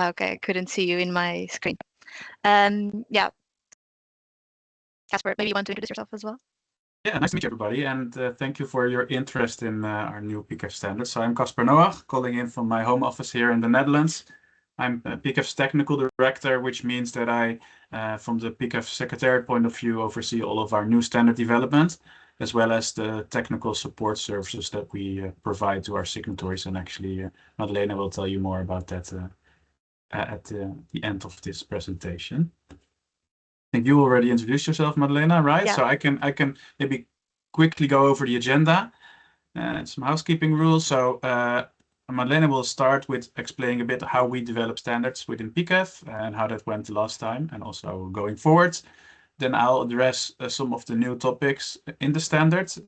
Okay, I couldn't see you in my screen. Yeah. Casper, maybe you want to introduce yourself as well? Yeah, nice to meet you, everybody, and thank you for your interest in our new PCAF standards. So I'm Casper Noach, calling in from my home office here in the Netherlands. I'm PCAF's technical director, which means that I, from the PCAF secretariat point of view, oversee all of our new standard development, as well as the technical support services that we provide to our signatories. And actually, Madalena will tell you more about that at the end of this presentation. I think you already introduced yourself, Madalena, right? Yeah. So I can maybe quickly go over the agenda and some housekeeping rules. So Madalena will start with explaining a bit how we develop standards within PCAF and how that went last time and also going forward. Then I'll address some of the new topics in the standards.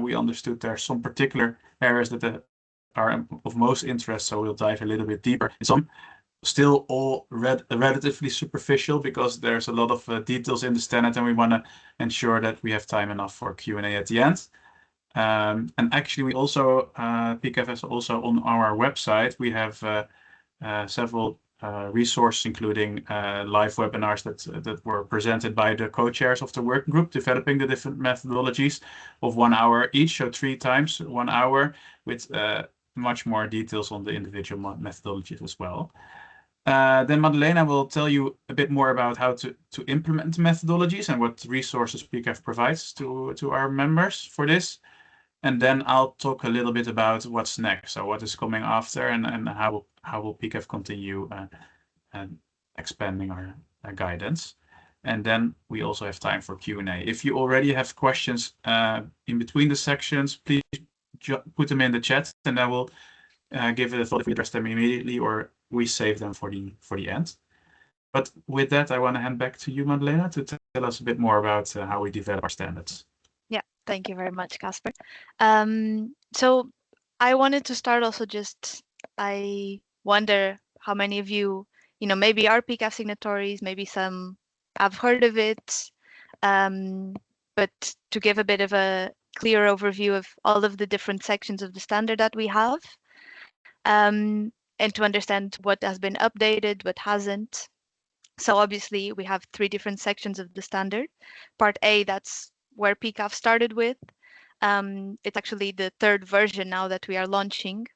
We understood there are some particular areas that are of most interest, so we'll dive a little bit deeper in some. Still all relatively superficial because there's a lot of details in the standard, and we want to ensure that we have time enough for Q&A at the end. And actually, we also PCAF has also on our website we have several resources, including live webinars that were presented by the co-chairs of the working group developing the different methodologies of 1 hour each, so 3 times 1 hour, with much more details on the individual methodologies as well. Then Madalena will tell you a bit more about how to implement methodologies and what resources PCAF provides to our members for this. And then I'll talk a little bit about what's next, so what is coming after, and how will PCAF continue expanding our guidance. And then we also have time for Q&A. If you already have questions in between the sections, please put them in the chat, and I will give it a thought if we address them immediately or we save them for the end. But with that, I want to hand back to you, Madalena, to tell us a bit more about how we develop our standards. Yeah, thank you very much, Casper. So I wanted to start also I wonder how many of you, maybe are PCAF signatories, maybe some have heard of it, but to give a bit of a clear overview of all of the different sections of the standard that we have, and to understand what has been updated, what hasn't. So obviously we have 3 different sections of the standard. Part A, that's where PCAF started with. It's actually the 3rd version now that we are launching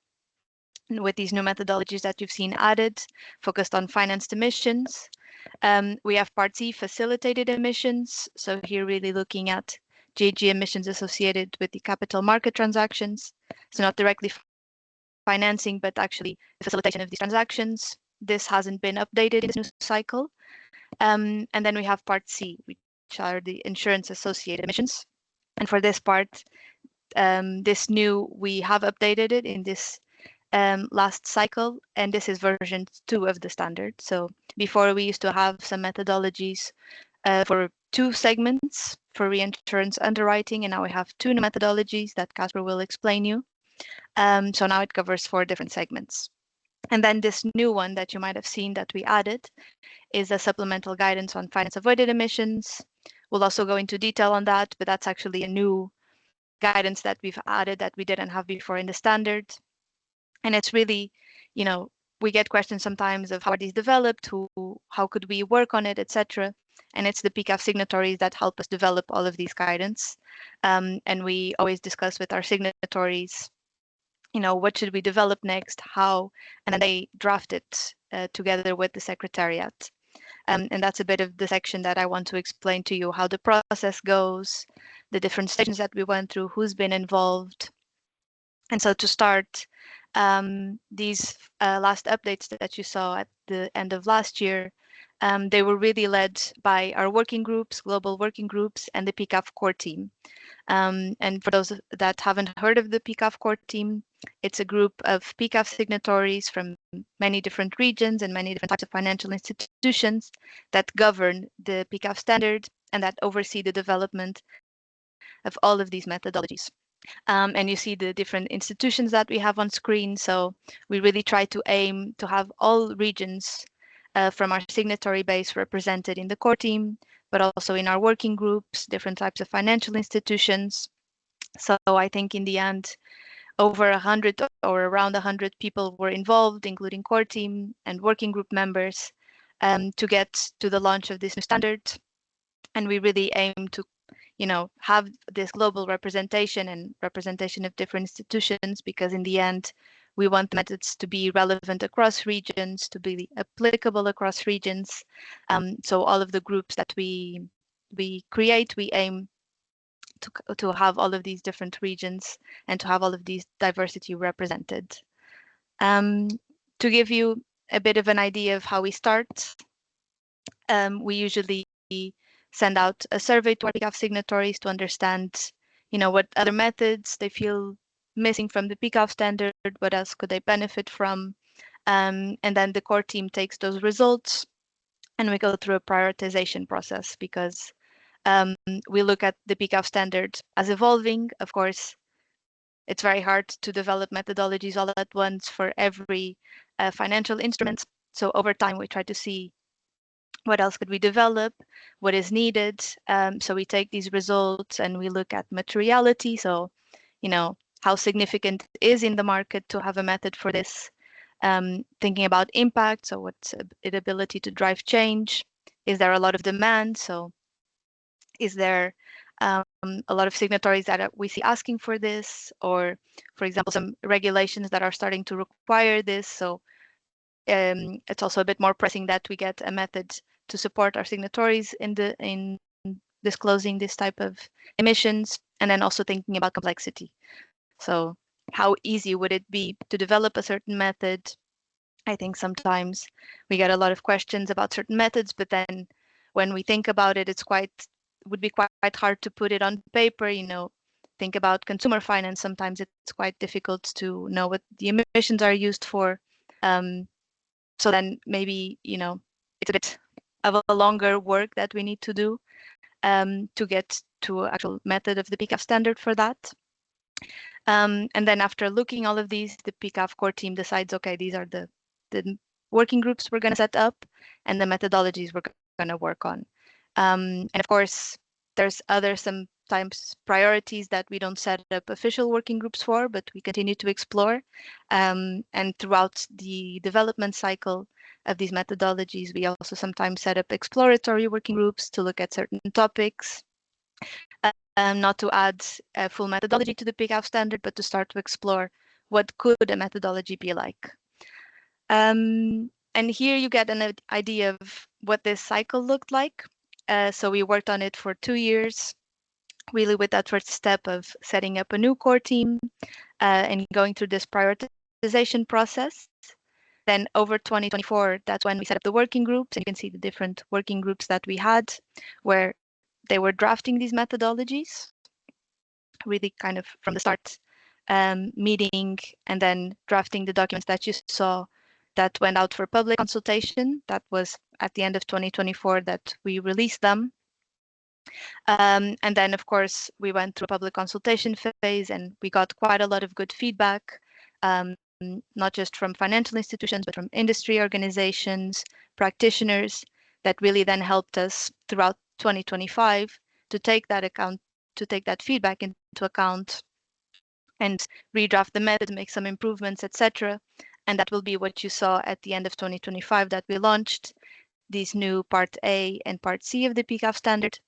with these new methodologies that you've seen added, focused on financed emissions. We have Part C, facilitated emissions. So here really looking at GHG emissions associated with the capital market transactions. So not directly financing, but actually the facilitation of these transactions. This hasn't been updated in this new cycle. And then we have Part C, which are the insurance associated emissions. And for this part, we have updated it in this last cycle, and this is version 2 of the standard. So before we used to have some methodologies for 2 segments for reinsurance underwriting, and now we have 2 new methodologies that Casper will explain you. So now it covers 4 different segments. And then this new one that you might have seen that we added is a supplemental guidance on finance avoided emissions. We'll also go into detail on that, but that's actually a new guidance that we've added that we didn't have before in the standard. And it's really, we get questions sometimes of how are these developed, how could we work on it, etc. And it's the PCAF signatories that help us develop all of these guidance. And we always discuss with our signatories, what should we develop next, how, and then they draft it together with the secretariat. And that's a bit of the section that I want to explain to you, how the process goes, the different stations that we went through, who's been involved. And so to start, these last updates that you saw at the end of last year, they were really led by our working groups, global working groups, and the PCAF core team. And for those that haven't heard of the PCAF core team, it's a group of PCAF signatories from many different regions and many different types of financial institutions that govern the PCAF standard and that oversee the development of all of these methodologies. And you see the different institutions that we have on screen. So we really try to aim to have all regions from our signatory base represented in the core team, but also in our working groups, different types of financial institutions. So I think in the end, over 100 or around 100 people were involved, including core team and working group members, to get to the launch of this new standard. And we really aim to, have this global representation and representation of different institutions, because in the end, we want the methods to be relevant across regions, to be applicable across regions. So all of the groups that we create, we aim to have all of these different regions and to have all of these diversity represented. To give you a bit of an idea of how we start, we usually send out a survey to our PCAF signatories to understand, what other methods they feel missing from the PCAF standard, what else could they benefit from, and then the core team takes those results and we go through a prioritization process, because we look at the PCAF standard as evolving. Of course, it's very hard to develop methodologies all at once for every financial instrument. So over time, we try to see what else could we develop, what is needed. So we take these results and we look at materiality. So, how significant is in the market to have a method for this. Thinking about impact. So what's its ability to drive change? Is there a lot of demand? So is there a lot of signatories that we see asking for this, or for example, some regulations that are starting to require this? So it's also a bit more pressing that we get a method to support our signatories in disclosing this type of emissions, and then also thinking about complexity. So how easy would it be to develop a certain method? I think sometimes we get a lot of questions about certain methods, but then when we think about it, would be quite hard to put it on paper. Think about consumer finance. Sometimes it's quite difficult to know what the emissions are used for. So then maybe, it's a bit of a longer work that we need to do to get to actual method of the PCAF standard for that. And then after looking all of these, the PCAF core team decides, okay, these are the working groups we're going to set up and the methodologies we're going to work on. And of course, there's sometimes priorities that we don't set up official working groups for, but we continue to explore. And throughout the development cycle of these methodologies, we also sometimes set up exploratory working groups to look at certain topics. Not to add a full methodology to the PCAF standard, but to start to explore what could a methodology be like. And here you get an idea of what this cycle looked like. So we worked on it for 2 years, really with that first step of setting up a new core team and going through this prioritization process. Then over 2024, that's when we set up the working groups, and you can see the different working groups that we had, where they were drafting these methodologies, really kind of from the start, meeting and then drafting the documents that you saw that went out for public consultation. That was at the end of 2024 that we released them. And then, of course, we went through a public consultation phase and we got quite a lot of good feedback, not just from financial institutions, but from industry organizations, practitioners, that really then helped us throughout 2025 to take that feedback into account and redraft the method, make some improvements, etc. And that will be what you saw at the end of 2025, that we launched these new Part A and Part C of the PCAF standard,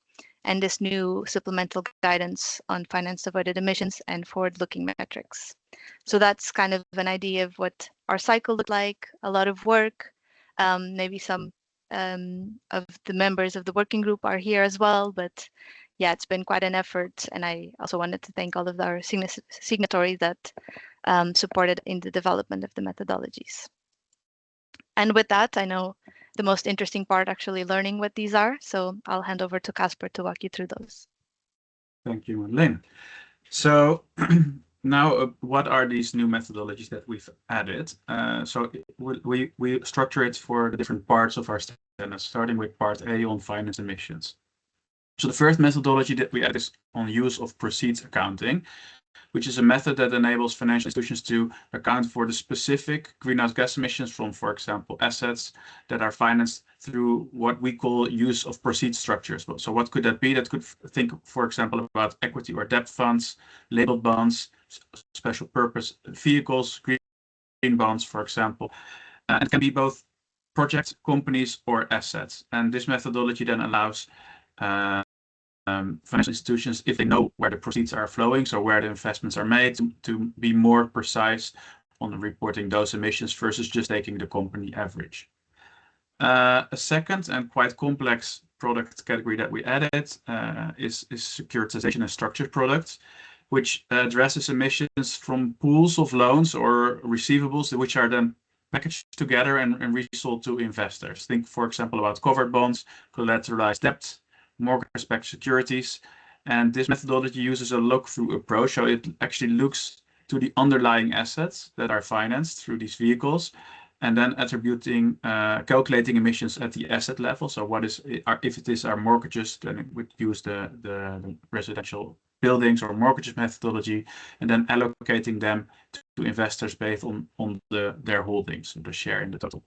and this new supplemental guidance on finance avoided emissions and forward-looking metrics. So that's kind of an idea of what our cycle looked like, a lot of work. Maybe some of the members of the working group are here as well, but yeah, it's been quite an effort. And I also wanted to thank all of our signatories that supported in the development of the methodologies. And with that, I know the most interesting part, actually learning what these are. So I'll hand over to Casper to walk you through those. Thank you, Madeleine. So now, what are these new methodologies that we've added? So we structure it for the different parts of our standard, starting with Part A on finance emissions. So the first methodology that we add is on use of proceeds accounting, which is a method that enables financial institutions to account for the specific greenhouse gas emissions from, for example, assets that are financed through what we call use of proceeds structures. So what could that be? That could think, for example, about equity or debt funds, labeled bonds, special purpose vehicles, green bonds, for example. And it can be both projects, companies, or assets. And this methodology then allows financial institutions, if they know where the proceeds are flowing, so where the investments are made, to be more precise on reporting those emissions versus just taking the company average. A second and quite complex product category that we added is securitization and structured products, which addresses emissions from pools of loans or receivables, which are then packaged together and resold to investors. Think, for example, about covered bonds, collateralized debt, mortgage-backed securities. And this methodology uses a look-through approach, so it actually looks to the underlying assets that are financed through these vehicles, and then attributing, calculating emissions at the asset level. So what is, if it is our mortgages, then it would use the residential buildings or mortgages methodology, and then allocating them to investors based on their holdings, the share in the total.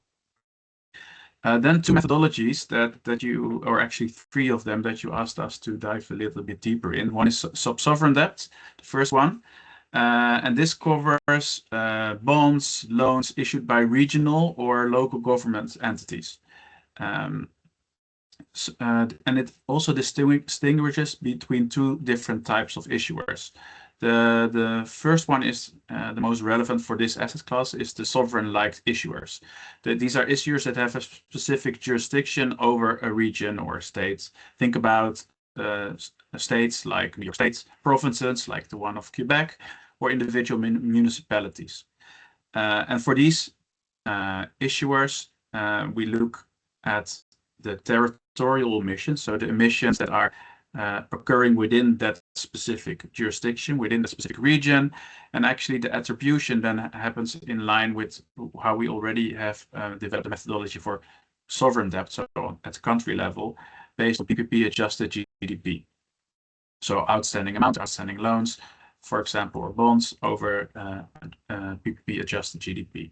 Then two methodologies that you, or actually three of them that you asked us to dive a little bit deeper in. One is sub-sovereign debt, the first one. And this covers bonds, loans issued by regional or local government entities. And it also distinguishes between two different types of issuers. The first one is the most relevant for this asset class is the sovereign-like issuers. These are issuers that have a specific jurisdiction over a region or a state. Think about states like New York State, provinces like the one of Quebec, or individual municipalities. And for these issuers, we look at the territorial emissions, so the emissions that are occurring within that specific jurisdiction, within the specific region. And actually the attribution then happens in line with how we already have developed a methodology for sovereign debt, so at country level, based on PPP adjusted GDP. So outstanding amount, outstanding loans, for example, or bonds over PPP adjusted GDP.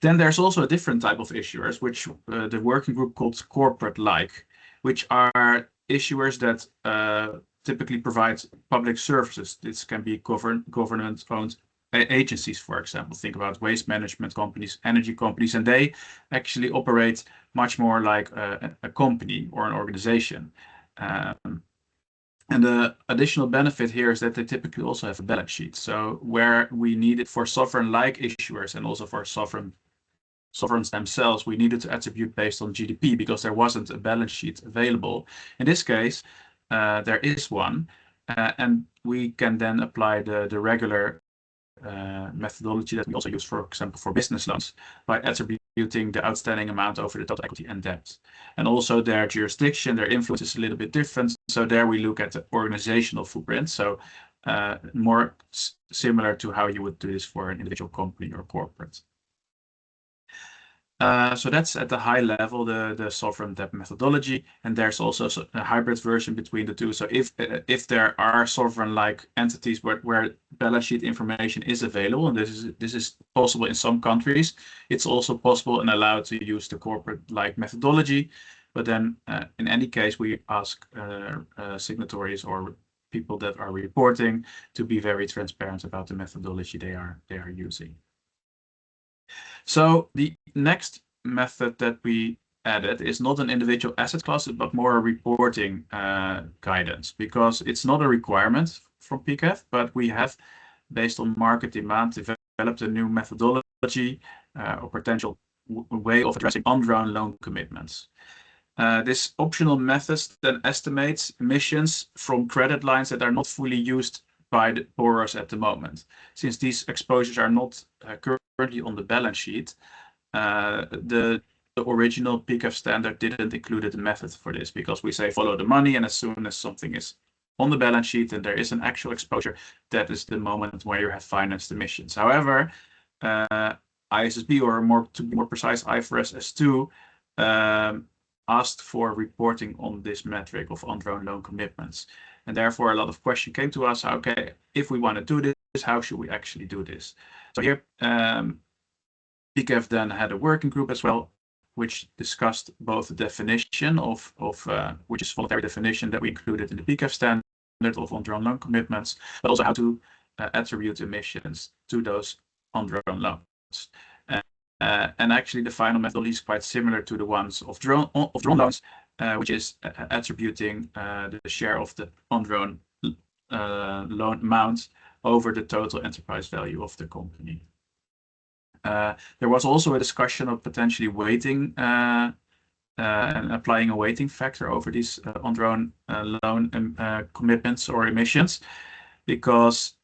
Then there's also a different type of issuers, which the working group called corporate-like, which are issuers that typically provide public services. This can be government-owned agencies, for example. Think about waste management companies, energy companies, and they actually operate much more like a company or an organization. And the additional benefit here is that they typically also have a balance sheet. So where we need it for sovereign-like issuers and also for sovereigns themselves, we needed to attribute based on GDP because there wasn't a balance sheet available. In this case, there is one, and we can then apply the regular methodology that we also use, for example, for business loans, by attributing the outstanding amount over the total equity and debt. And also their jurisdiction, their influence is a little bit different. So there we look at the organizational footprint. So more similar to how you would do this for an individual company or corporate. So that's at the high level, the sovereign debt methodology, and there's also a hybrid version between the two. So if there are sovereign-like entities where balance sheet information is available, and this is possible in some countries, it's also possible and allowed to use the corporate-like methodology. But then in any case, we ask signatories or people that are reporting to be very transparent about the methodology they are using. So the next method that we added is not an individual asset class, but more a reporting guidance, because it's not a requirement from PCAF, but we have, based on market demand, developed a new methodology or potential way of addressing undrawn loan commitments. This optional method then estimates emissions from credit lines that are not fully used by the borrowers at the moment. Since these exposures are not currently on the balance sheet, the original PCAF standard didn't include a method for this, because we say follow the money, and as soon as something is on the balance sheet and there is an actual exposure, that is the moment where you have financed emissions. However, ISSB, or to be more precise, IFRS S2, asked for reporting on this metric of undrawn loan commitments. And therefore, a lot of questions came to us. Okay, if we want to do this, how should we actually do this? So here, PCAF then had a working group as well, which discussed both the definition of which is voluntary definition that we included in the PCAF standard of undrawn loan commitments, but also how to attribute emissions to those undrawn loans. And actually, the final methodology is quite similar to the ones of drawn loans, which is attributing the share of the undrawn loan amount over the total enterprise value of the company. There was also a discussion of potentially weighting and applying a weighting factor over these undrawn loan commitments or emissions, because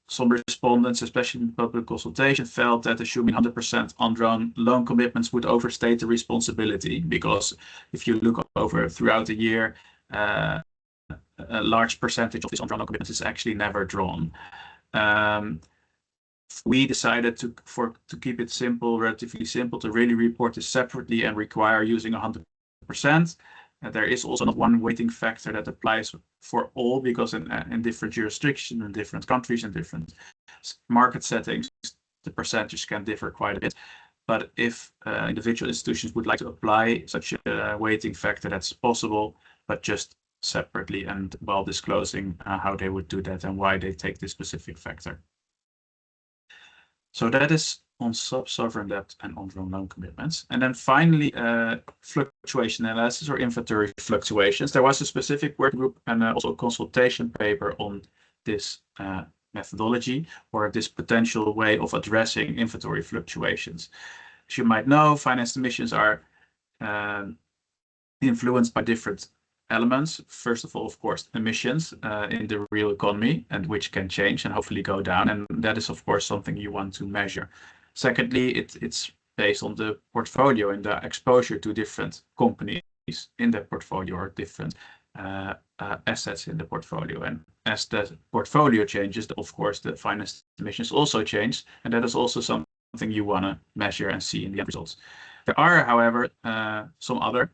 some respondents, especially in public consultation, felt that assuming 100% undrawn loan commitments would overstate the responsibility, because if you look over throughout the year, a large percentage of these undrawn loan commitments is actually never drawn. We decided to keep it simple, relatively simple, to really report this separately and require using 100%. There is also not one weighting factor that applies for all, because in different jurisdictions, in different countries, in different market settings, the percentage can differ quite a bit. But if individual institutions would like to apply such a weighting factor, that's possible, but just separately and while disclosing how they would do that and why they take this specific factor. So that is on sub-sovereign debt and undrawn loan commitments. And then finally, fluctuation analysis or inventory fluctuations. There was a specific work group and also a consultation paper on this methodology, or this potential way of addressing inventory fluctuations. As you might know, financed emissions are influenced by different elements. First of all, of course, emissions in the real economy, and which can change and hopefully go down. And that is, of course, something you want to measure. Secondly, it's based on the portfolio and the exposure to different companies in the portfolio, or different assets in the portfolio. And as the portfolio changes, of course, the finance emissions also change. And that is also something you want to measure and see in the end results. There are, however, some other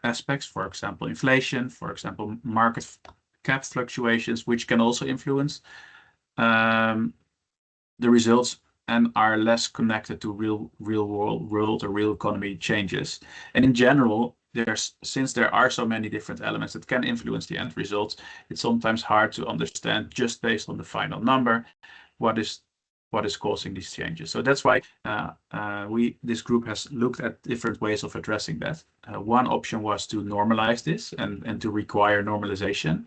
aspects, for example, inflation, for example, market cap fluctuations, which can also influence the results and are less connected to real world or real economy changes. And in general, since there are so many different elements that can influence the end results, it's sometimes hard to understand just based on the final number what is causing these changes. So that's why this group has looked at different ways of addressing that. One option was to normalize this and to require normalization,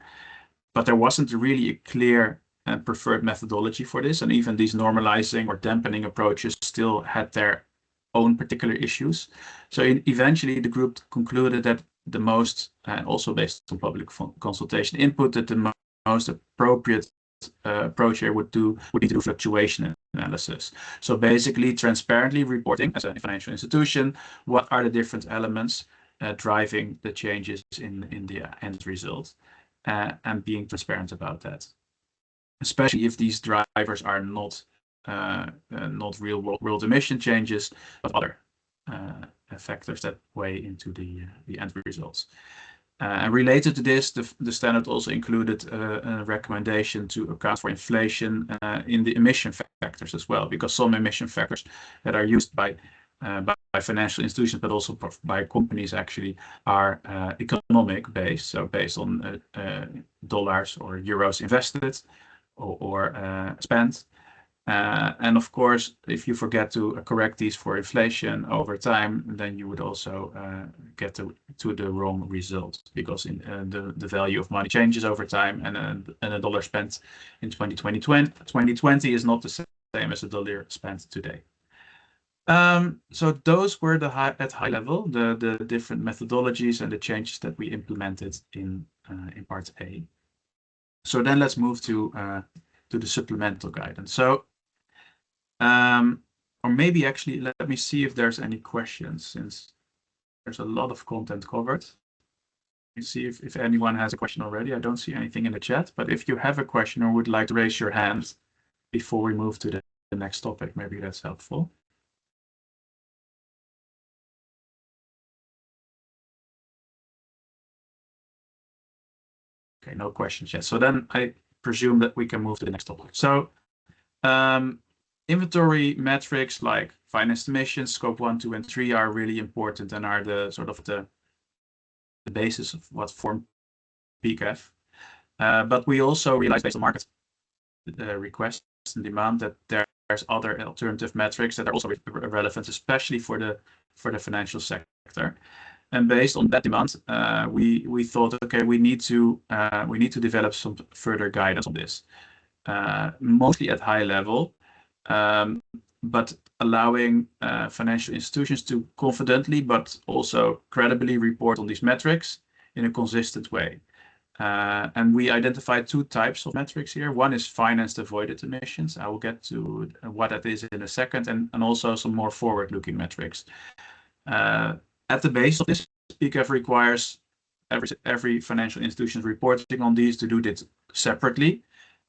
but there wasn't really a clear and preferred methodology for this, and even these normalizing or dampening approaches still had their own particular issues. So eventually the group concluded that the most, also based on public consultation input, that the most appropriate approach here would be to do fluctuation analysis. So basically transparently reporting as a financial institution what are the different elements driving the changes in the end result, and being transparent about that, especially if these drivers are not real world emission changes, but other factors that weigh into the end results. And related to this, the standard also included a recommendation to account for inflation in the emission factors as well, because some emission factors that are used by financial institutions, but also by companies, actually are economic based, so based on dollars or euros invested or spent. And of course, if you forget to correct these for inflation over time, then you would also get to the wrong result, because the value of money changes over time, and a dollar spent in 2020 is not the same as a dollar spent today. So those were at high level the different methodologies and the changes that we implemented in part A. So then let's move to the supplemental guidance. So or maybe actually let me see if there's any questions, since there's a lot of content covered. Let me see if anyone has a question already. I don't see anything in the chat, but if you have a question or would like to raise your hand before we move to the next topic, maybe that's helpful. Okay, no questions yet. So then I presume that we can move to the next topic. So inventory metrics like finance emissions, scope 1, 2, and 3 are really important and are the sort of the basis of what form PCAF. But we also realized based on market requests and demand that there's other alternative metrics that are also relevant, especially for the financial sector. And based on that demand, we thought, okay, we need to develop some further guidance on this, mostly at high level, but allowing financial institutions to confidently but also credibly report on these metrics in a consistent way. And we identified two types of metrics here. One is financed avoided emissions. I will get to what that is in a second, and also some more forward-looking metrics. At the base of this, PCAF requires every financial institution reporting on these to do this separately.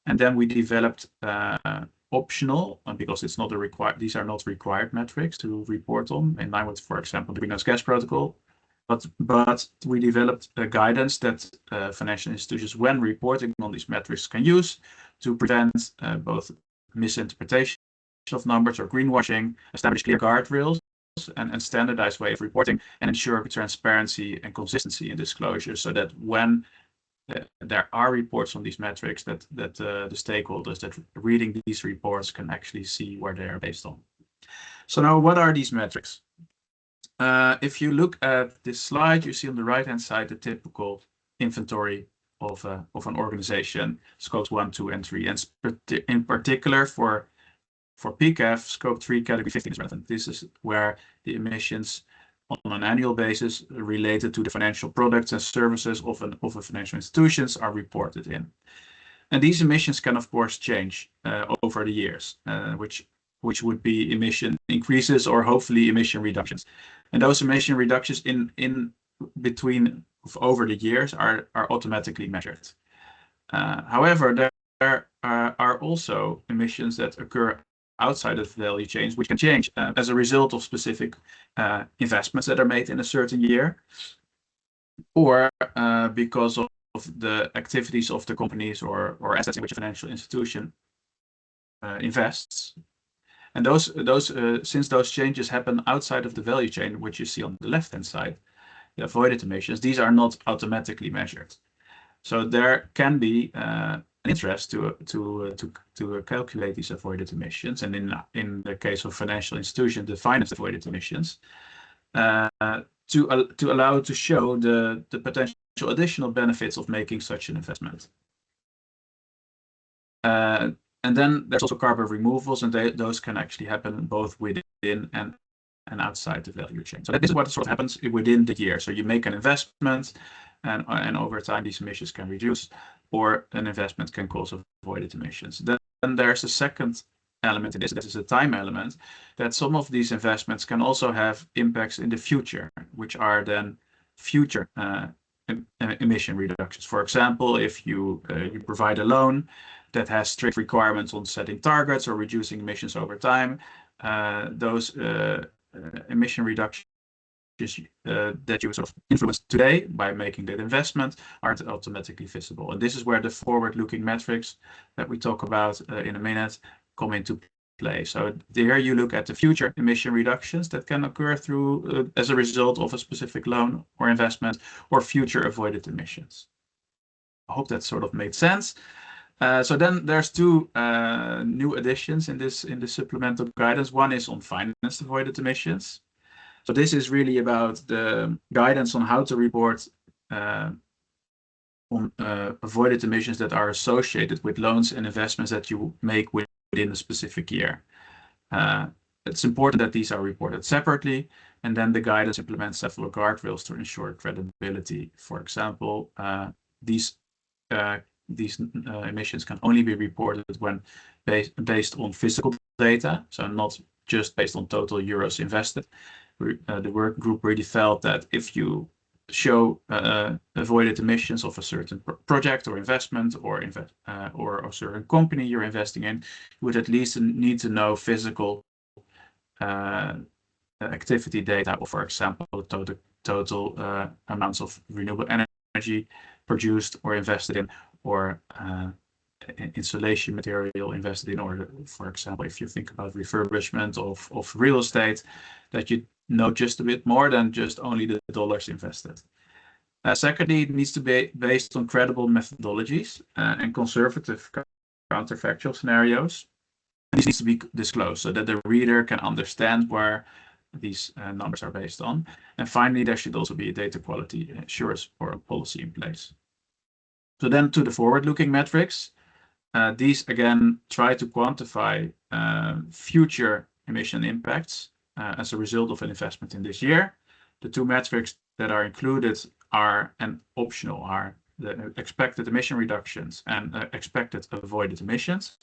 And then we developed optional, because it's not these are not required metrics to report on, in line with, for example, the Greenhouse Gas Protocol. But we developed a guidance that financial institutions, when reporting on these metrics, can use to prevent both misinterpretation of numbers or greenwashing, establish clear guardrails, and standardized way of reporting, and ensure transparency and consistency in disclosure, so that when there are reports on these metrics, that the stakeholders that reading these reports can actually see where they are based on. So now, what are these metrics? If you look at this slide, you see on the right-hand side the typical inventory of an organization, scopes 1, 2, and 3. And in particular, for PCAF, scope 3, category 15 is relevant. This is where the emissions on an annual basis related to the financial products and services of a financial institutions are reported in. And these emissions can, of course, change over the years, which would be emission increases or hopefully emission reductions. And those emission reductions in between over the years are automatically measured. However, there are also emissions that occur outside of the value chains, which can change as a result of specific investments that are made in a certain year, or because of the activities of the companies or assets in which a financial institution invests. And since those changes happen outside of the value chain, which you see on the left-hand side, the avoided emissions, these are not automatically measured. So there can be an interest to calculate these avoided emissions, and in the case of financial institutions, the financed avoided emissions, to allow to show the potential additional benefits of making such an investment. And then there's also carbon removals, and those can actually happen both within and outside the value chain. So this is what sort of happens within the year. So you make an investment, and over time these emissions can reduce, or an investment can cause avoided emissions. Then there's a second element in this. This is a time element, that some of these investments can also have impacts in the future, which are then future emission reductions. For example, if you provide a loan that has strict requirements on setting targets or reducing emissions over time, those emission reductions that you sort of influence today by making that investment aren't automatically visible. And this is where the forward-looking metrics that we talk about in a minute come into play. So there you look at the future emission reductions that can occur through as a result of a specific loan or investment, or future avoided emissions. I hope that sort of made sense. So then there's two new additions in this supplemental guidance. One is on financed avoided emissions. So this is really about the guidance on how to report on avoided emissions that are associated with loans and investments that you make within a specific year. It's important that these are reported separately, and then the guidance implements several guardrails to ensure credibility. For example, these emissions can only be reported when based on physical data, so not just based on total euros invested. The work group really felt that if you show avoided emissions of a certain project or investment, or a certain company you're investing in, you would at least need to know physical activity data, or for example, total amounts of renewable energy produced or invested in, or insulation material invested in, or for example, if you think about refurbishment of real estate, that you know just a bit more than just only the dollars invested. Secondly, it needs to be based on credible methodologies and conservative counterfactual scenarios. This needs to be disclosed so that the reader can understand where these numbers are based on. And finally, there should also be a data quality assurance or a policy in place. So then to the forward-looking metrics, these again try to quantify future emission impacts as a result of an investment in this year. The two metrics that are included are and optional are the expected emission reductions and expected avoided emissions.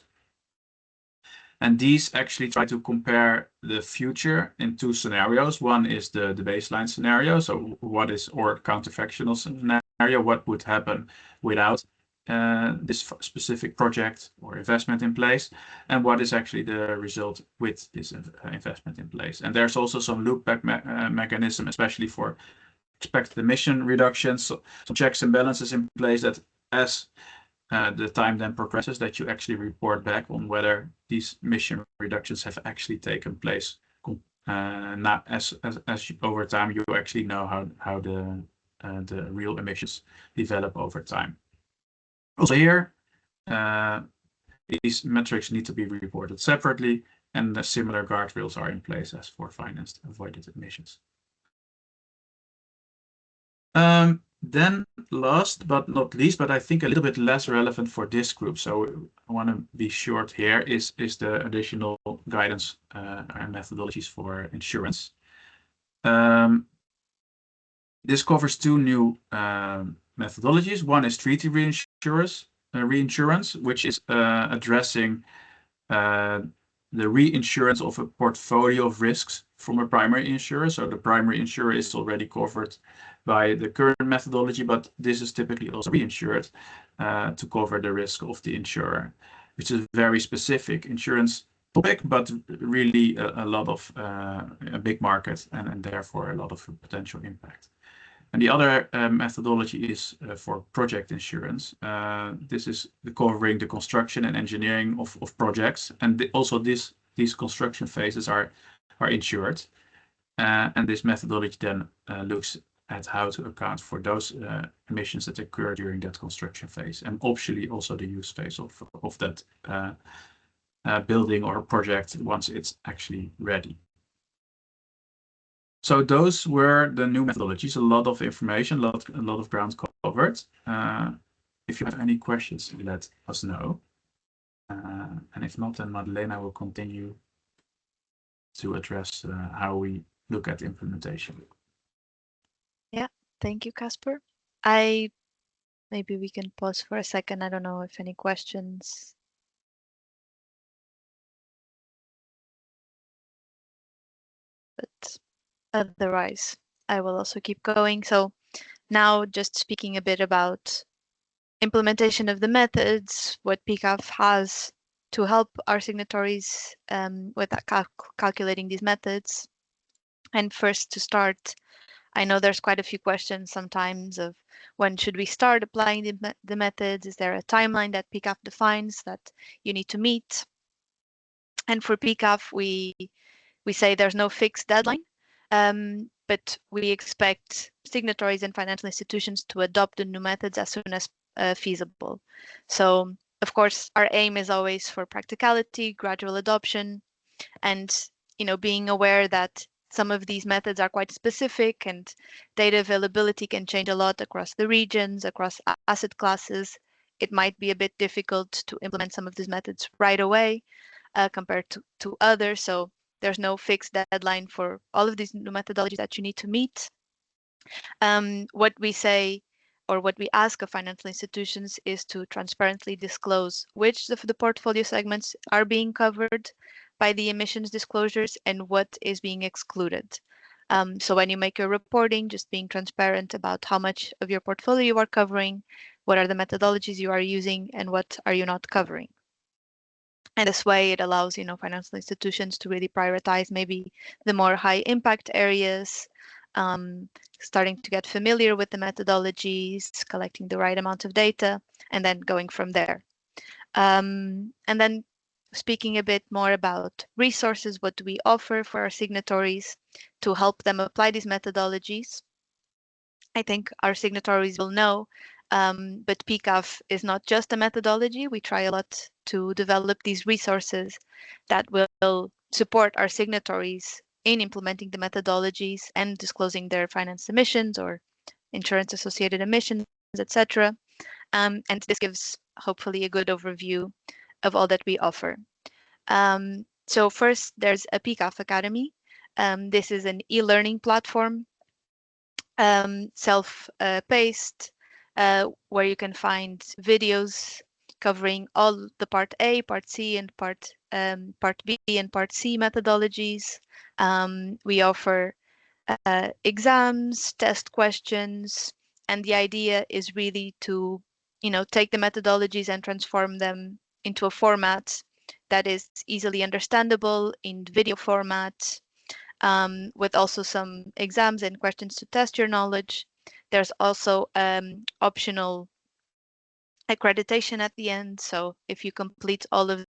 And these actually try to compare the future in two scenarios. One is the baseline scenario. So what is, or counterfactual scenario, what would happen without this specific project or investment in place, and what is actually the result with this investment in place. And there's also some loop back mechanism, especially for expected emission reductions, so some checks and balances in place that as the time then progresses, that you actually report back on whether these emission reductions have actually taken place. Now, as over time, you actually know how the real emissions develop over time. Also here, these metrics need to be reported separately, and the similar guardrails are in place as for financed avoided emissions. Then last but not least, but I think a little bit less relevant for this group, so I want to be short here, is the additional guidance and methodologies for insurance. This covers two new methodologies. One is treaty reinsurance, which is addressing the reinsurance of a portfolio of risks from a primary insurer. So the primary insurer is already covered by the current methodology, but this is typically also reinsured to cover the risk of the insurer, which is a very specific insurance topic, but really a lot of a big market and therefore a lot of potential impact. And the other methodology is for project insurance. This is covering the construction and engineering of projects, and also these construction phases are insured. And this methodology then looks at how to account for those emissions that occur during that construction phase, and optionally also the use phase of that building or project once it's actually ready. So those were the new methodologies. A lot of information, a lot of ground covered. If you have any questions, let us know. And if not, then Madalena will continue to address how we look at implementation. Yeah, thank you, Casper. Maybe we can pause for a second. I don't know if any questions. But otherwise, I will also keep going. So now just speaking a bit about implementation of the methods, what PCAF has to help our signatories with calculating these methods. And first to start, I know there's quite a few questions sometimes of when should we start applying the methods? Is there a timeline that PCAF defines that you need to meet? And for PCAF, we say there's no fixed deadline, but we expect signatories and financial institutions to adopt the new methods as soon as feasible. So, of course, our aim is always for practicality, gradual adoption, and being aware that some of these methods are quite specific and data availability can change a lot across the regions, across asset classes. It might be a bit difficult to implement some of these methods right away compared to others. So there's no fixed deadline for all of these new methodologies that you need to meet. What we say or what we ask of financial institutions is to transparently disclose which of the portfolio segments are being covered by the emissions disclosures and what is being excluded. So when you make your reporting, just being transparent about how much of your portfolio you are covering, what are the methodologies you are using, and what are you not covering. And this way it allows, financial institutions to really prioritize maybe the more high impact areas, starting to get familiar with the methodologies, collecting the right amount of data, and then going from there. And then speaking a bit more about resources, what do we offer for our signatories to help them apply these methodologies? I think our signatories will know, but PCAF is not just a methodology. We try a lot to develop these resources that will support our signatories in implementing the methodologies and disclosing their finance emissions or insurance associated emissions, etc. And this gives hopefully a good overview of all that we offer. So first, there's a PCAF Academy. This is an e-learning platform, self-paced, where you can find videos covering all the Part A, Part C, and Part B and Part C methodologies. We offer exams, test questions, and the idea is really to, take the methodologies and transform them into a format that is easily understandable in video format, with also some exams and questions to test your knowledge. There's also optional accreditation at the end. So if you complete all of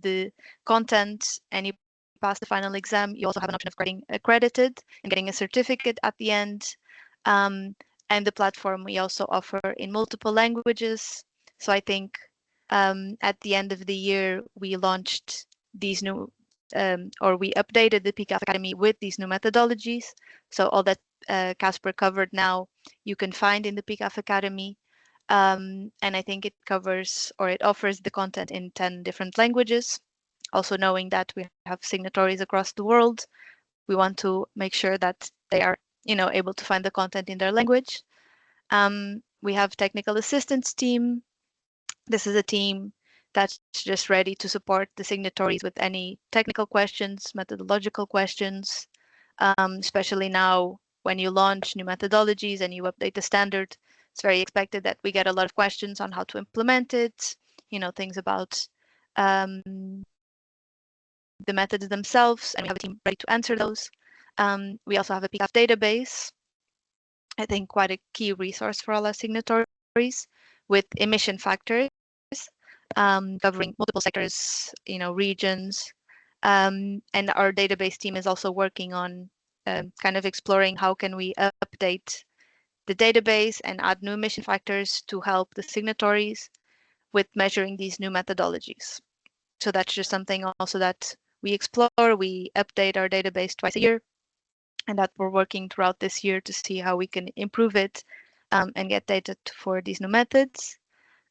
the content and you pass the final exam, you also have an option of getting accredited and getting a certificate at the end. And the platform we also offer in multiple languages. So I think at the end of the year, we launched these new, or we updated the PCAF Academy with these new methodologies. So all that Casper covered now, you can find in the PCAF Academy. And I think it covers, or it offers the content in 10 different languages. Also knowing that we have signatories across the world, we want to make sure that they are, able to find the content in their language. We have technical assistance team. This is a team that's just ready to support the signatories with any technical questions, methodological questions, especially now when you launch new methodologies and you update the standard. It's very expected that we get a lot of questions on how to implement it, things about the methods themselves, and we have a team ready to answer those. We also have a PCAF database, I think quite a key resource for all our signatories, with emission factors, covering multiple sectors, regions. And our database team is also working on kind of exploring how can we update the database and add new emission factors to help the signatories with measuring these new methodologies. So that's just something also that we explore. We update our database twice a year, and that we're working throughout this year to see how we can improve it and get data for these new methods.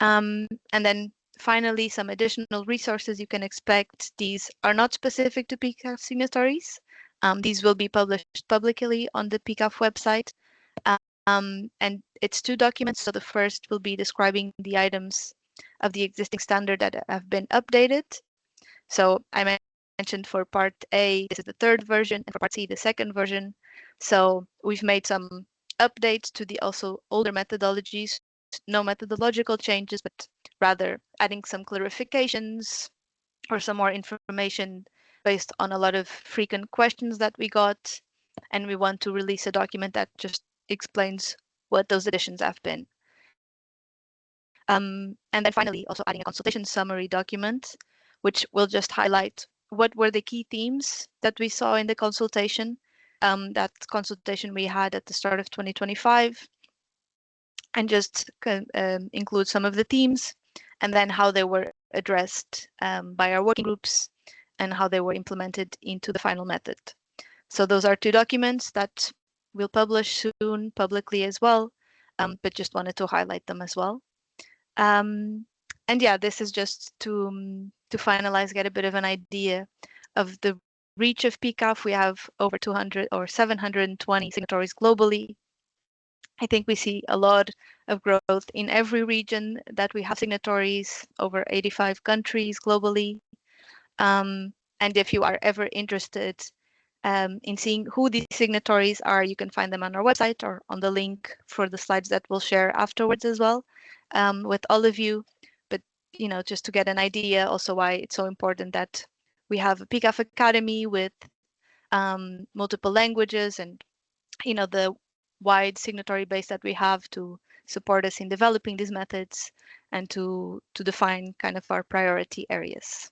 And then finally, some additional resources you can expect. These are not specific to PCAF signatories. These will be published publicly on the PCAF website. And it's 2 documents. So the first will be describing the items of the existing standard that have been updated. So I mentioned for Part A, this is the 3rd version, and for Part C, the 2nd version. So we've made some updates to the also older methodologies, no methodological changes, but rather adding some clarifications or some more information based on a lot of frequent questions that we got. And we want to release a document that just explains what those additions have been. And then finally, also adding a consultation summary document, which will just highlight what were the key themes that we saw in the consultation, that consultation we had at the start of 2025, and just include some of the themes, and then how they were addressed by our working groups and how they were implemented into the final method. So those are 2 documents that we'll publish soon publicly as well, but just wanted to highlight them as well. And yeah, this is just to finalize, get a bit of an idea of the reach of PCAF. We have over 200 or 720 signatories globally. I think we see a lot of growth in every region that we have signatories, over 85 countries globally. And if you are ever interested in seeing who these signatories are, you can find them on our website or on the link for the slides that we'll share afterwards as well with all of you. But, just to get an idea also why it's so important that we have a PCAF Academy with multiple languages and, the wide signatory base that we have to support us in developing these methods and to define kind of our priority areas.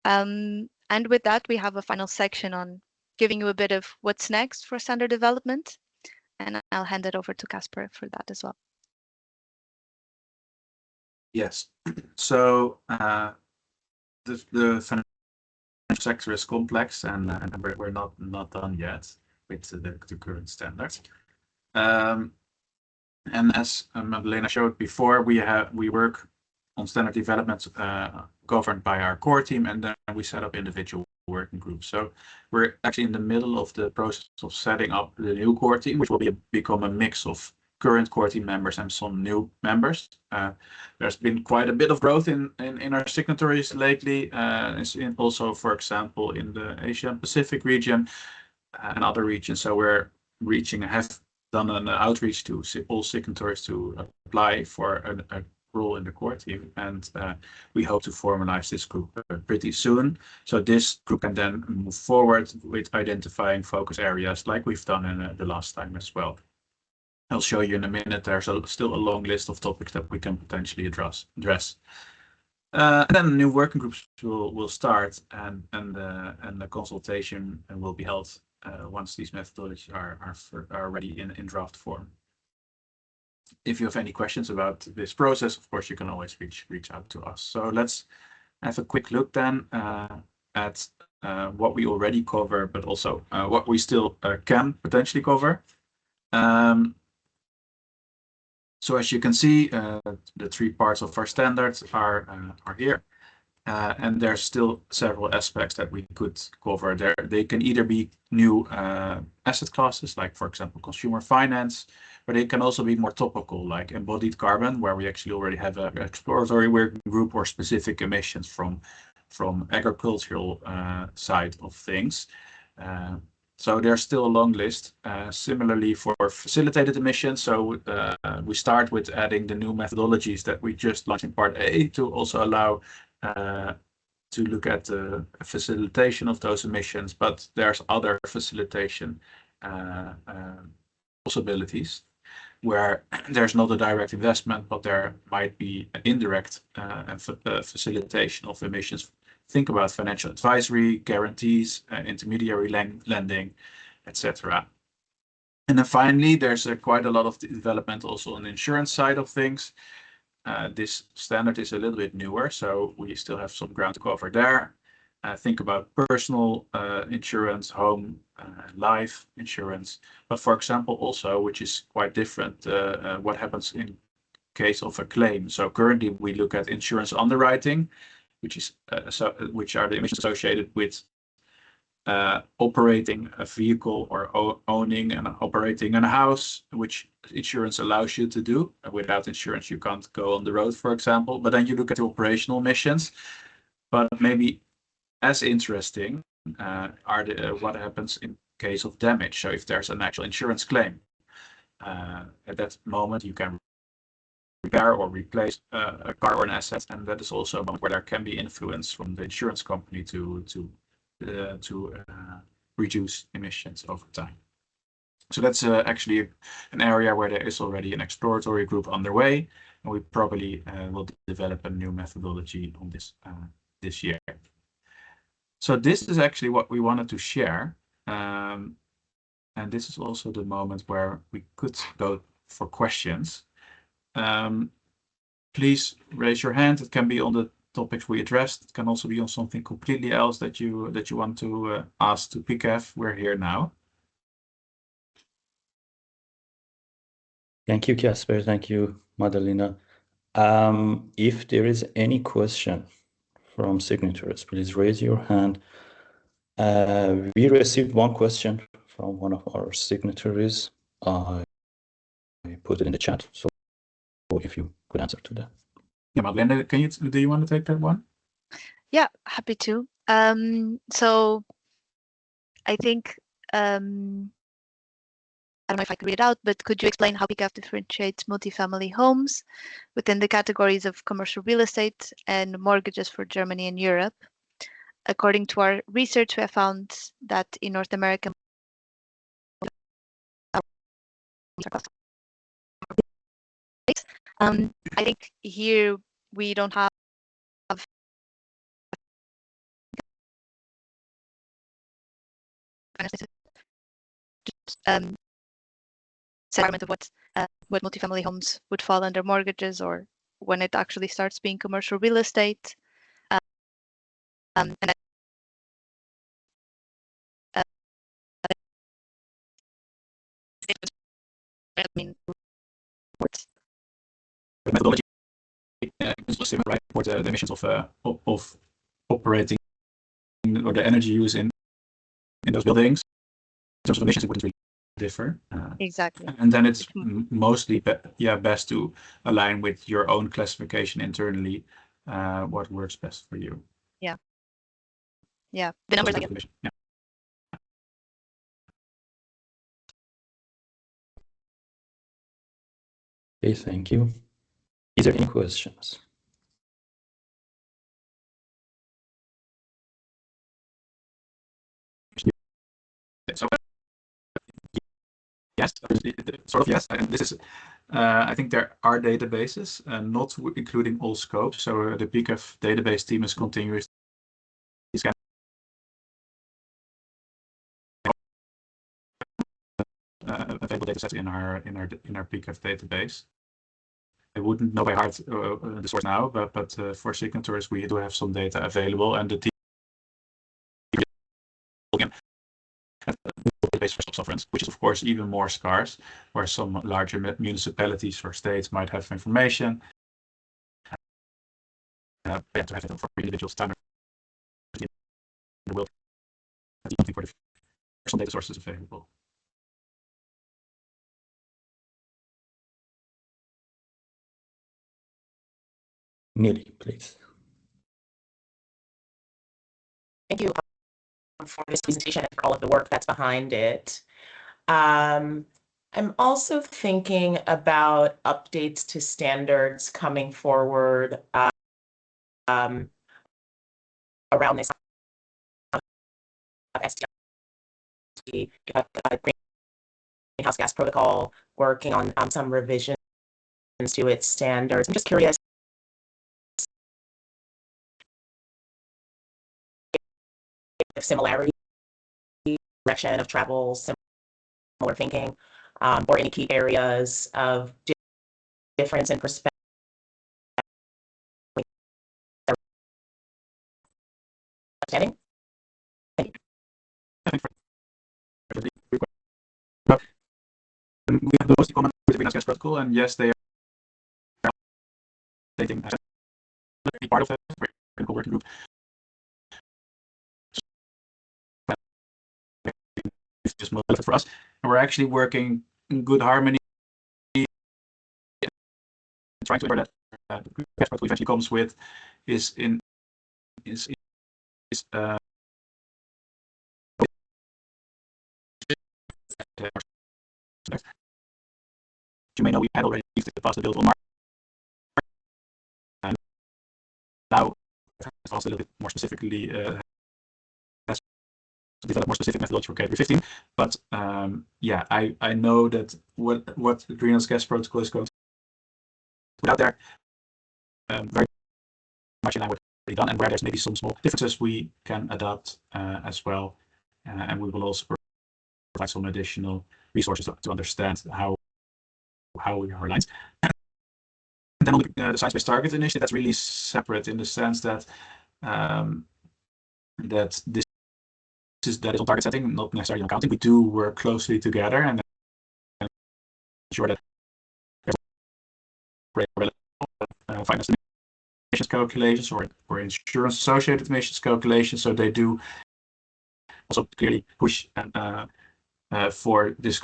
And with that, we have a final section on giving you a bit of what's next for standard development. and I'll hand it over to Casper for that as well. Yes. So the financial sector is complex, and we're not done yet with the current standards. And as Madalena showed before, we work on standard development governed by our core team, and then we set up individual working groups. So we're actually in the middle of the process of setting up the new core team, which will become a mix of current core team members and some new members. There's been quite a bit of growth in our signatories lately, also, for example, in the Asia Pacific region and other regions. So we're have done an outreach to all signatories to apply for a role in the core team, and we hope to formalize this group pretty soon. So this group can then move forward with identifying focus areas like we've done in the last time as well. I'll show you in a minute. There's still a long list of topics that we can potentially address. And then new working groups will start, and the consultation will be held once these methodologies are ready in draft form. If you have any questions about this process, of course, you can always reach out to us. So let's have a quick look then at what we already cover, but also what we still can potentially cover. So as you can see, the 3 parts of our standards are here. And there's still several aspects that we could cover there. They can either be new asset classes, like, for example, consumer finance, but they can also be more topical, like embodied carbon, where we actually already have an exploratory working group, or specific emissions from agricultural side of things. So there's still a long list. Similarly for facilitated emissions, so we start with adding the new methodologies that we just launched in part A to also allow to look at the facilitation of those emissions, but there's other facilitation possibilities where there's not a direct investment, but there might be an indirect facilitation of emissions. Think about financial advisory, guarantees, intermediary lending, etc. And then finally, there's quite a lot of development also on the insurance side of things. This standard is a little bit newer, so we still have some ground to cover there. Think about personal insurance, home, life insurance, but for example, also, which is quite different, what happens in case of a claim. So currently we look at insurance underwriting, which are the emissions associated with operating a vehicle, or owning and operating a house, which insurance allows you to do. Without insurance, you can't go on the road, for example. But then you look at the operational emissions. But maybe as interesting are what happens in case of damage. So if there's an actual insurance claim, at that moment you can repair or replace a car or an asset, and that is also a moment where there can be influence from the insurance company to reduce emissions over time. So that's actually an area where there is already an exploratory group underway, and we probably will develop a new methodology on this this year. So this is actually what we wanted to share, and this is also the moment where we could go for questions. Please raise your hand. It can be on the topics we addressed. It can also be on something completely else that you want to ask to PCAF. We're here now. Thank you, Casper. Thank you, Madalena. If there is any question from signatories, please raise your hand. We received one question from one of our signatories. I put it in the chat, so if you could answer to that. Yeah, Madalena, do you want to take that one? Yeah, happy to. So I think I don't know if I could read it out, but could you explain how PCAF differentiates multifamily homes within the categories of commercial real estate and mortgages for Germany and Europe? According to our research, we have found that in North America, I think here we don't have segment of what multifamily homes would fall under mortgages, or when it actually starts being commercial real estate. And then, I mean, reports. Methodology is right for the emissions of operating or the energy use in those buildings. In terms of emissions, it wouldn't really differ. Exactly. And then it's mostly best to align with your own classification internally, what works best for you. Yeah, the numbers. Yeah. Okay, thank you. Is there any questions? So yes, sort of yes. And this is, I think there are databases, not including all scopes. So the PCAF database team is continuously scanning available datasets in our PCAF database. I wouldn't know by heart the source now, but for signatories we do have some data available, and the team database for sovereigns, which is of course even more scarce, where some larger municipalities or states might have information. To have it for individual standards in the world, for the some data sources available. Neely, please. Thank you for this presentation and for all of the work that's behind it. I'm also thinking about updates to standards coming forward around this STI, greenhouse gas protocol, working on some revisions to its standards. I'm just curious if similarity, direction of travel, similar thinking, or any key areas of difference in perspective. Understanding? We have the most common with the greenhouse gas protocol, and yes, they are taking be part of a critical working group. It's just more relevant for us, and we're actually working in good harmony, trying to ensure that the gas protocol eventually comes with is you may know we had already used the past available market, and now it's also a little bit more specifically has to develop more specific methodology for category 15. But yeah, I know that what the greenhouse gas protocol is going to put out there very much in line with what we've done, and where there's maybe some small differences we can adapt as well, and we will also provide some additional resources to understand how we are aligned. And then on the science-based target initiative, that's really separate in the sense that that is on target setting, not necessarily on accounting. We do work closely together and ensure that there's finance emissions calculations or insurance associated emissions calculations. So they do also clearly push for this.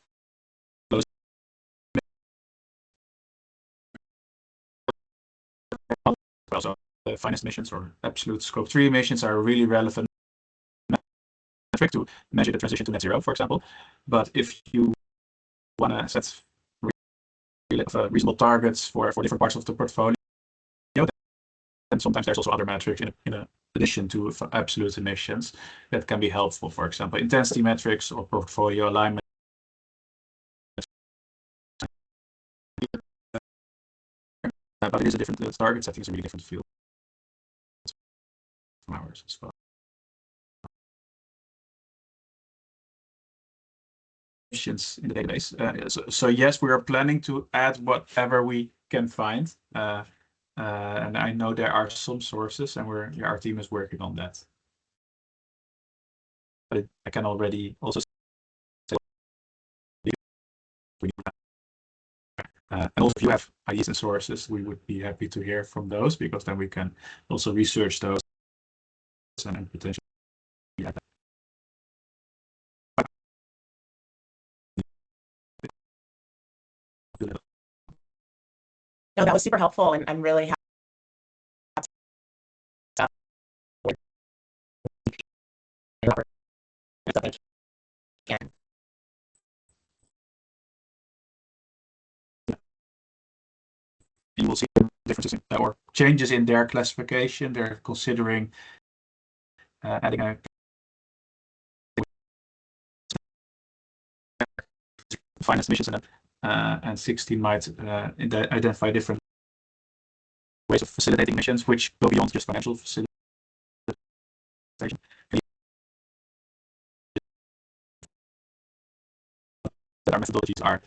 Also, the finance emissions or absolute scope 3 emissions are really relevant metric to measure the transition to net zero, for example. But if you want to set reasonable targets for different parts of the portfolio, then sometimes there's also other metrics in addition to absolute emissions that can be helpful. For example, intensity metrics or portfolio alignment. But it is a different target setting, is a really different field from ours as well. in the database. So yes, we are planning to add whatever we can find. And I know there are some sources, and our team is working on that. But I can already also say, and also if you have ideas and sources, we would be happy to hear from those, because then we can also research those and potentially add that. No, that was super helpful, and I'm really happy. You will see differences in, or changes in their classification. They're considering adding a finance missions, and 16 might identify different ways of facilitating missions, which go beyond just financial facilitation. That our methodologies are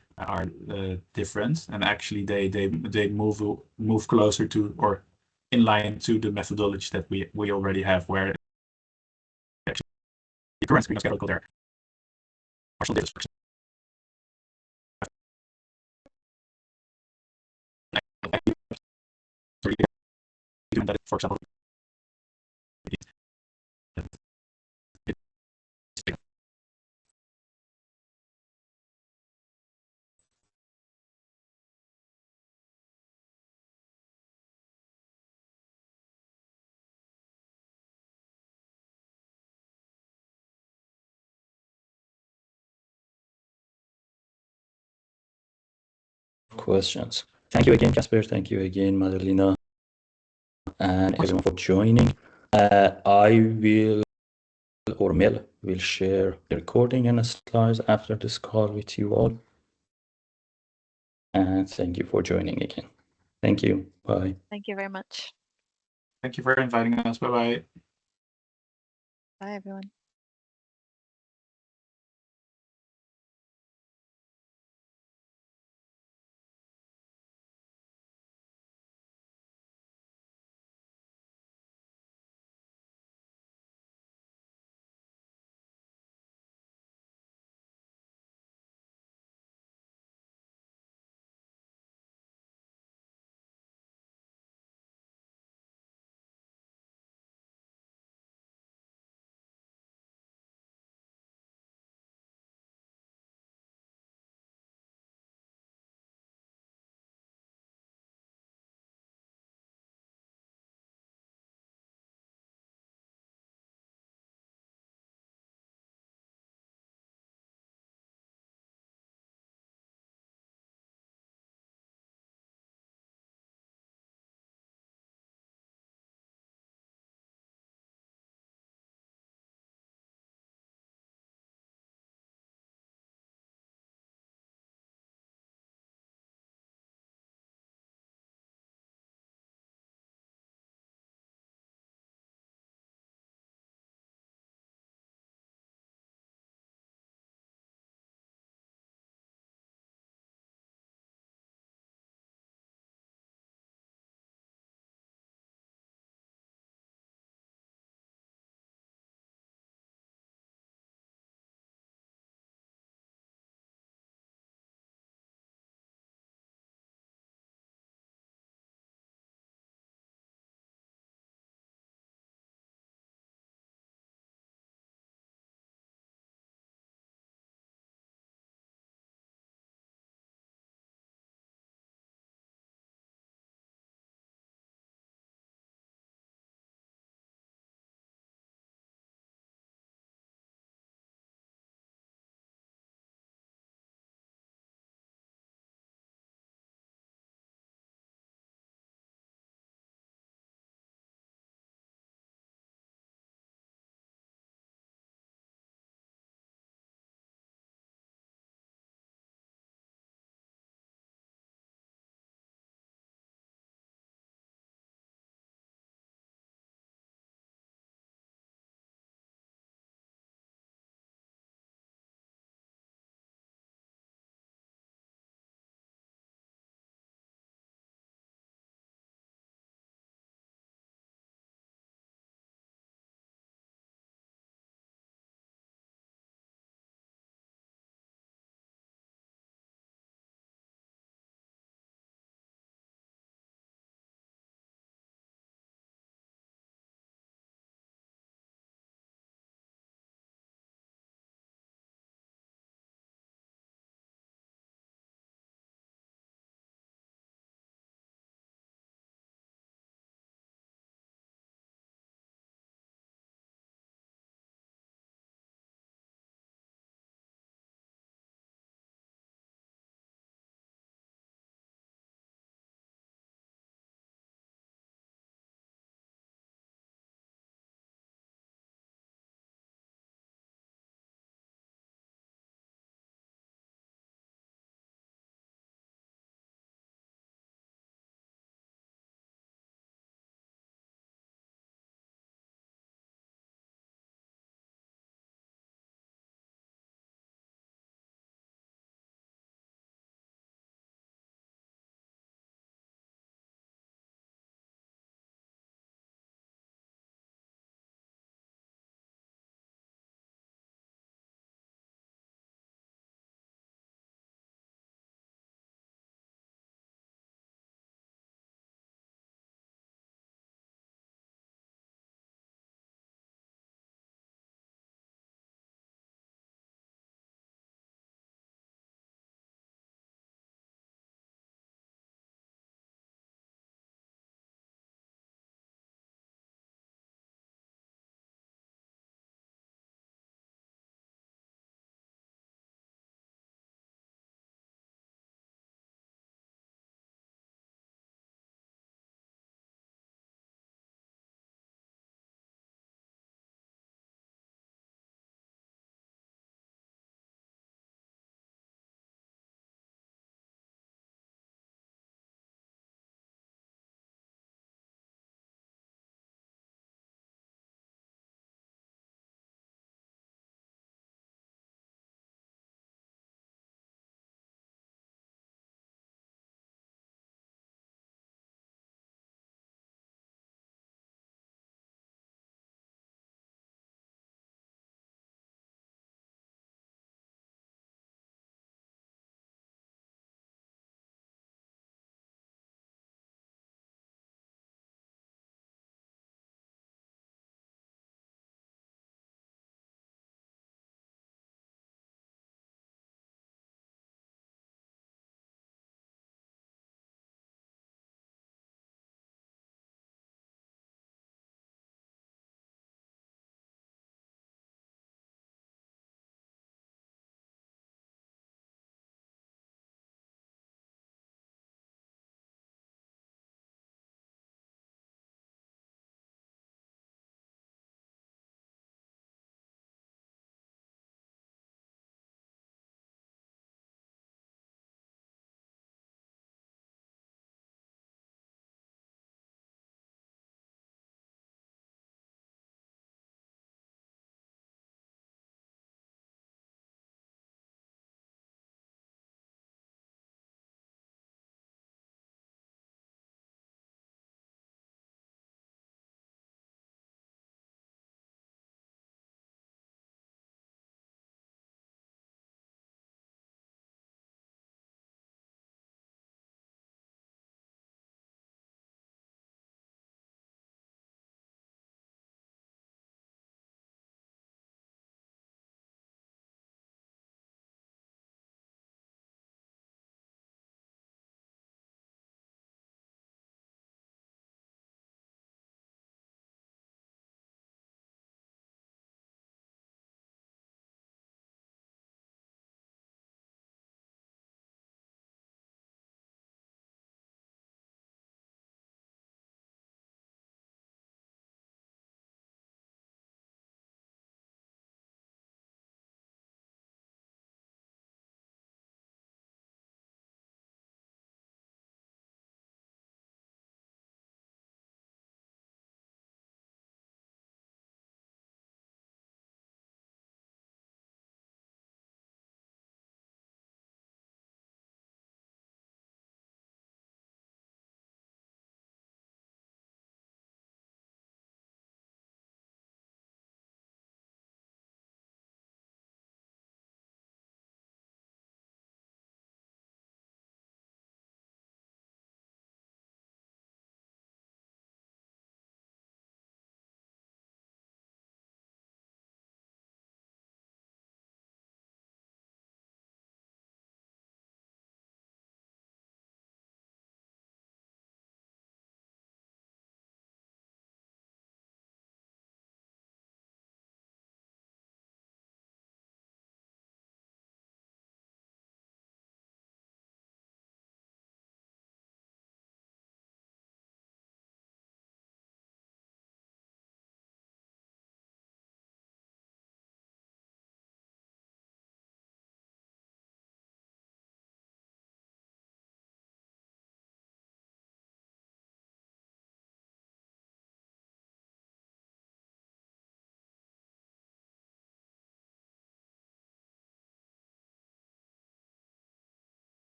different, and actually they move closer to, or in line to, the methodology that we already have, where actually the current screen schedule there partial data structure. Doing that, for example, questions. Thank you again, Casper. Thank you again, Madalina, and everyone for joining. I will, or Mel will, share the recording and the slides after this call with you all. And thank you for joining again. Thank you. Bye. Thank you very much. Thank you for inviting us. Bye bye. Bye, everyone.